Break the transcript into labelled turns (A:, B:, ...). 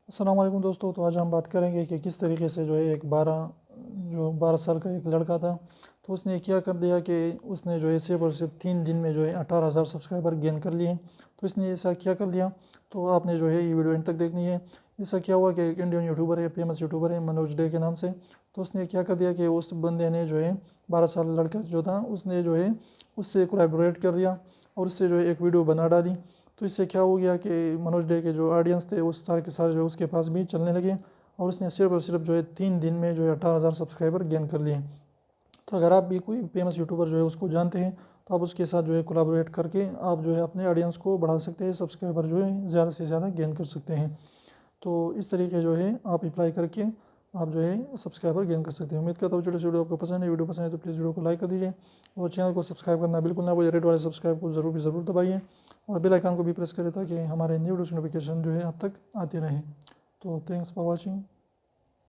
A: अस्सलाम वालेकुम दोस्तों। तो आज हम बात करेंगे कि किस तरीके से जो है एक 12 साल का एक लड़का था। तो उसने क्या कर दिया कि उसने जो है सिर्फ और सिर्फ 3 दिन में जो है 18,000 सब्सक्राइबर गेन कर लिए। तो इसने ऐसा क्या कर दिया, तो आपने जो है ये वीडियो एंड तक देखनी है। इसका क्या हुआ कि एक इंडियन यूट्यूबर है, फेमस यूट्यूबर है मनोज डे के नाम से। तो उसने क्या कर दिया कि उस बंदे ने जो है 12 साल लड़का जो था उसने जो है उससे कोलैबोरेट कर दिया और उससे जो है एक वीडियो बना डाली। तो इससे क्या हो गया कि मनोज डे के जो ऑडियंस थे उस सारे के सारे जो उसके पास भी चलने लगे और उसने सिर्फ और सिर्फ जो है 3 दिन में जो है 18,000 सब्सक्राइबर गेन कर लिए। तो अगर आप भी कोई फेमस यूट्यूबर जो है उसको जानते हैं तो आप उसके साथ जो है कोलैबोरेट करके आप जो है अपने ऑडियंस को बढ़ा सकते हैं, सब्सक्राइबर जो है ज़्यादा से ज़्यादा गेन कर सकते हैं। तो इस तरीके जो है आप अप्लाई करके आप जो है सब्सक्राइबर गेन कर सकते हैं। उम्मीद करता हूँ छोटे से वीडियो आपको पसंद है। वीडियो पसंद है तो प्लीज़ वीडियो को लाइक कर दीजिए और चैनल को सब्सक्राइब करना बिल्कुल ना भूलिए। रेड वाले सब्सक्राइब को ज़रूर दबाइए और बेल आइकन को भी प्रेस करें ताकि हमारे न्यू वीडियोस नोटिफिकेशन जो है आप तक आते रहें। तो थैंक्स फॉर वॉचिंग।